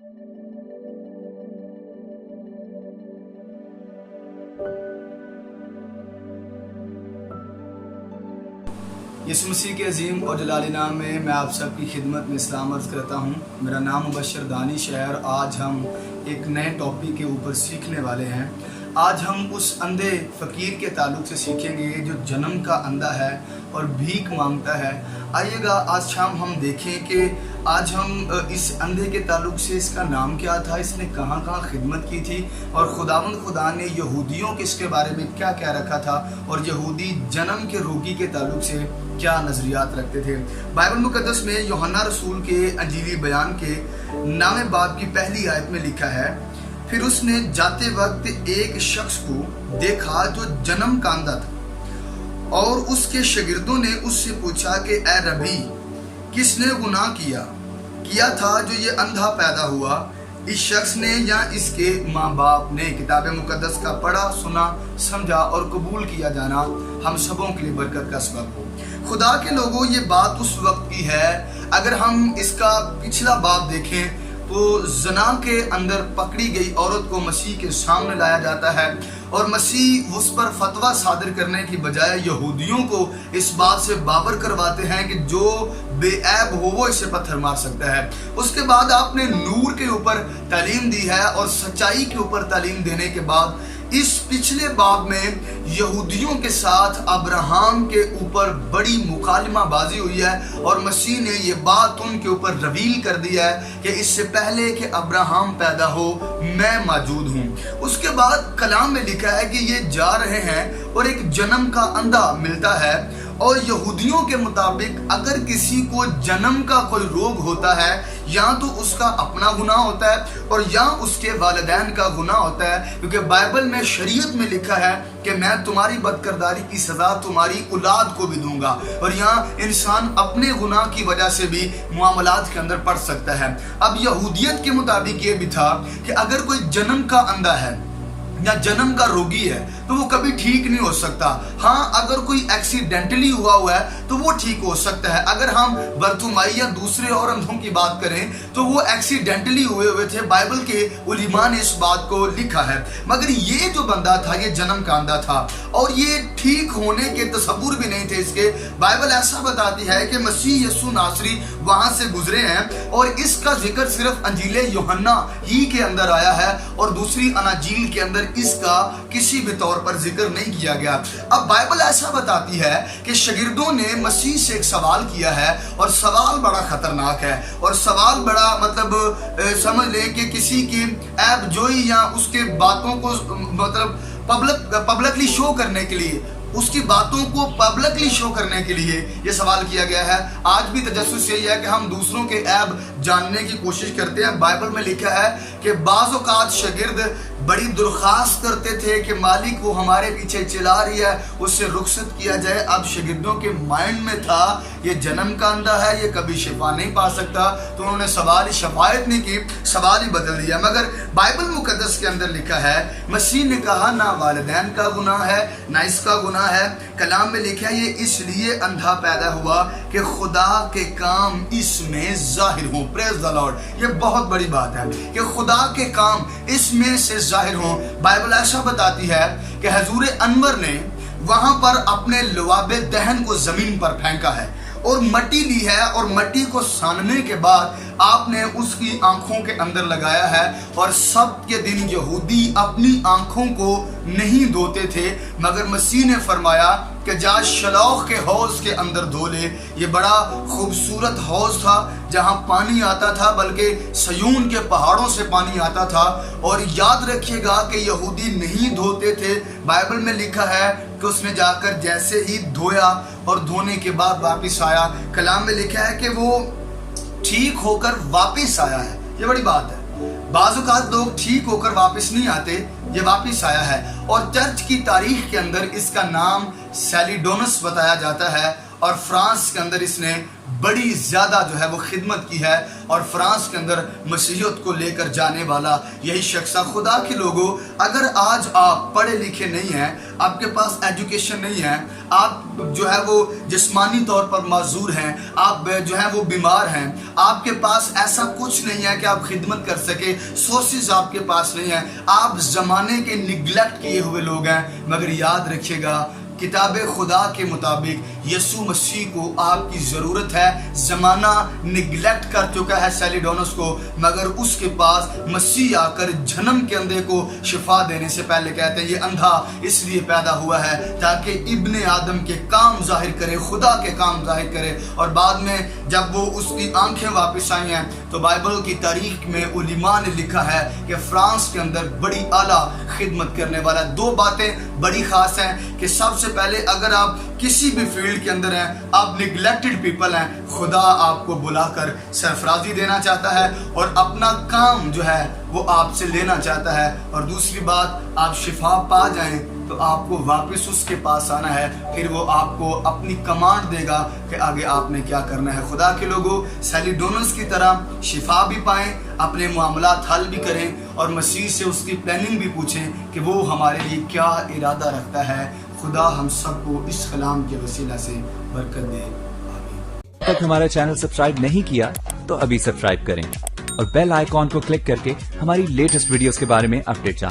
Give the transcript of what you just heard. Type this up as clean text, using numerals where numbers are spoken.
یسوع مسیح کے عظیم اور جلالی نام میں آپ سب کی خدمت میں سلام عرض کرتا ہوں۔ میرا نام مبشر دانش ہے اور آج ہم ایک نئے ٹاپک کے اوپر سیکھنے والے ہیں۔ آج ہم اس اندھے فقیر کے تعلق سے سیکھیں گے جو جنم کا اندھا ہے اور بھیک مانگتا ہے۔ آئیے گا آج شام ہم دیکھیں کہ آج ہم اس اندھے کے تعلق سے اس کا نام کیا تھا، اس نے کہاں کہاں خدمت کی تھی، اور خدا نے یہودیوں کے اس کے بارے میں کیا کیا رکھا تھا، اور یہودی جنم کے روگی کے تعلق سے کیا نظریات رکھتے تھے۔ بائبل مقدس میں یوحنا رسول کے انجیلی بیان کے 9 باب کی پہلی آیت میں لکھا ہے، پھر اس نے جاتے وقت ایک شخص کو دیکھا جو جنم کا اندھا تھا، اور اس کے شاگردوں نے اس سے پوچھا کہ اے ربی، کس نے گناہ کیا تھا جو یہ اندھا پیدا ہوا، اس شخص نے یا اس کے ماں باپ نے؟ کتاب مقدس کا پڑھا، سنا، سمجھا اور قبول کیا جانا ہم سبوں کے لیے برکت کا سبب ہو۔ خدا کے لوگوں، یہ بات اس وقت کی ہے، اگر ہم اس کا پچھلا باب دیکھیں تو زنا کے اندر پکڑی گئی عورت کو مسیح کے سامنے لایا جاتا ہے، اور مسیح اس پر فتویٰ صادر کرنے کی بجائے یہودیوں کو اس بات سے باور کرواتے ہیں کہ جو بے عیب ہو وہ اسے پتھر مار سکتا ہے۔ اس کے بعد آپ نے نور کے اوپر تعلیم دی ہے، اور سچائی کے اوپر تعلیم دینے کے بعد اس پچھلے باب میں یہودیوں کے ساتھ ابراہم کے اوپر بڑی مکالمہ بازی ہوئی ہے، اور مسیح نے یہ بات ان کے اوپر ریویل کر دیا ہے کہ اس سے پہلے کہ ابراہم پیدا ہو میں موجود ہوں۔ اس کے بعد کلام میں لکھا ہے کہ یہ جا رہے ہیں اور ایک جنم کا اندھا ملتا ہے، اور یہودیوں کے مطابق اگر کسی کو جنم کا کوئی روگ ہوتا ہے، یا تو اس کا اپنا گناہ ہوتا ہے اور یا اس کے والدین کا گناہ ہوتا ہے، کیونکہ بائبل میں شریعت میں لکھا ہے کہ میں تمہاری بدکرداری کی سزا تمہاری اولاد کو بھی دوں گا، اور یہاں انسان اپنے گناہ کی وجہ سے بھی معاملات کے اندر پڑ سکتا ہے۔ اب یہودیت کے مطابق یہ بھی تھا کہ اگر کوئی جنم کا اندھا ہے یا جنم کا روگی ہے تو وہ کبھی ٹھیک نہیں ہو سکتا۔ ہاں، اگر کوئی ایکسیڈنٹلی ہوا ہے تو وہ ٹھیک ہو سکتا ہے۔ اگر ہم برتومائی یا دوسرے اور اندھوں کی بات کریں تو وہ ایکسیڈنٹلی ہوئے تھے، بائبل کے علماء نے اس بات کو لکھا ہے۔ مگر یہ جو بندہ تھا یہ جنم کا اندھا تھا، اور یہ ٹھیک ہونے کے تصور بھی نہیں تھے اس کے۔ بائبل ایسا بتاتی ہے کہ مسیح یسوع ناصری وہاں سے گزرے ہیں، اور اس کا ذکر صرف انجیل یوحنا ہی کے اندر آیا ہے، اور دوسری اناجیل کے اندر اس کا کسی بھی طور پر ذکر نہیں کیا گیا۔ اب بائبل ایسا بتاتی ہے کہ شاگردوں نے مسیح سے ایک سوال کیا ہے، اور سوال بڑا خطرناک ہے، اور سوال بڑا سمجھ لیں کہ کسی کی عیب جوئی یا اس کے باتوں کو پبلکلی شو کرنے کے لیے، اس کی باتوں کو پبلکلی شو کرنے کے لیے یہ سوال کیا گیا ہے۔ آج بھی تجسس یہی ہے کہ ہم دوسروں کے عیب جاننے کی کوشش کرتے ہیں۔ بائبل میں لکھا ہے کہ بعض اوقات شاگرد بڑی درخواست کرتے تھے کہ مالک وہ ہمارے پیچھے چلا رہی ہے، اس سے رخصت کیا جائے۔ اب شاگردوں کے مائنڈ میں تھا یہ جنم کا اندھا ہے، یہ کبھی شفا نہیں پا سکتا، تو انہوں نے سوال ہی شفایت نہیں کی، سوال ہی بدل دیا۔ مگر بائبل مقدس کے اندر لکھا ہے، مسیح نے کہا نہ والدین کا گناہ ہے نہ اس کا گناہ ہے۔ کلام میں لکھا ہے یہ اس لیے اندھا پیدا ہوا کہ خدا کے کام اس میں ظاہر ہوں۔ پریز دی لارڈ۔ یہ بہت بڑی بات ہے کہ خدا کے کام اس میں سے ظاہر ہوں۔ بائبل ایسا بتاتی ہے کہ حضور انور نے وہاں پر اپنے لواب دہن کو زمین پر پھینکا ہے، اور مٹی لی ہے، اور مٹی کو ساننے کے بعد آپ نے اس کی آنکھوں کے اندر لگایا ہے، اور سب کے دن یہودی اپنی آنکھوں کو نہیں دھوتے تھے، مگر مسیح نے فرمایا کہ جا شلوخ کے حوض کے اندر دھو لے۔ یہ بڑا خوبصورت حوض تھا جہاں پانی آتا تھا، بلکہ سیون کے پہاڑوں سے پانی آتا تھا، اور یاد رکھیے گا کہ یہودی نہیں دھوتے تھے۔ بائبل میں لکھا ہے کہ اس نے جا کر جیسے ہی دھویا اور دھونے کے بعد واپس آیا، کلام میں لکھا ہے کہ وہ ٹھیک ہو کر واپس آیا ہے۔ یہ بڑی بات ہے۔ بعض اوقات لوگ ٹھیک ہو کر واپس نہیں آتے، یہ واپس آیا ہے، اور چرچ کی تاریخ کے اندر اس کا نام سیلیڈونس بتایا جاتا ہے، اور فرانس کے اندر اس نے بڑی زیادہ جو ہے وہ خدمت کی ہے اور فرانس کے اندر مسیحیت کو لے کر جانے والا یہی شخص ہے۔ خدا کے لوگوں، اگر آج آپ پڑھے لکھے نہیں ہیں، آپ کے پاس ایجوکیشن نہیں ہے، آپ جو ہے وہ جسمانی طور پر معذور ہیں، آپ جو ہے وہ بیمار ہیں، آپ کے پاس ایسا کچھ نہیں ہے کہ آپ خدمت کر سکے، سورسز آپ کے پاس نہیں ہیں، آپ زمانے کے نگلیکٹ کیے ہوئے لوگ ہیں، مگر یاد رکھیے گا کتاب خدا کے مطابق یسوع مسیح کو آپ کی ضرورت ہے۔ زمانہ نگلیکٹ کر چکا ہے سیلیڈونس کو، مگر اس کے پاس مسیح آ کر جہنم کے اندھے کو شفا دینے سے پہلے کہتے ہیں یہ اندھا اس لیے پیدا ہوا ہے تاکہ ابن آدم کے کام ظاہر کرے، خدا کے کام ظاہر کرے۔ اور بعد میں جب وہ اس کی آنکھیں واپس آئی ہیں تو بائبل کی تاریخ میں علماء نے لکھا ہے کہ فرانس کے اندر بڑی اعلیٰ خدمت کرنے والا۔ دو باتیں بڑی خاص ہیں کہ سب سے پہلے اگر آپ کسی بھی فیلڈ کے اندر ہیں، آپ نگلیکٹڈ پیپل ہیں، خدا آپ کو بلا کر سرفرازی دینا چاہتا ہے اور اپنا کام جو ہے وہ آپ سے لینا چاہتا ہے۔ اور دوسری بات، آپ شفا پا جائیں تو آپ کو واپس اس کے پاس آنا ہے، پھر وہ آپ کو اپنی کمانڈ دے گا کہ آگے آپ نے کیا کرنا ہے۔ خدا کے لوگوں، سیلیڈونس کی طرح شفا بھی پائیں، اپنے معاملات حل بھی کریں اور مسیح سے اس کی پلاننگ بھی پوچھیں کہ وہ ہمارے لیے کیا ارادہ رکھتا ہے۔ خدا ہم سب کو اس کلام کے وسیلہ سے برکت دے۔ آمین۔ اب تک ہمارا چینل سبسکرائب نہیں کیا تو ابھی سبسکرائب کریں اور بیل آئیکن کو کلک کر کے ہماری لیٹسٹ ویڈیوز کے بارے میں اپڈیٹ جانیں۔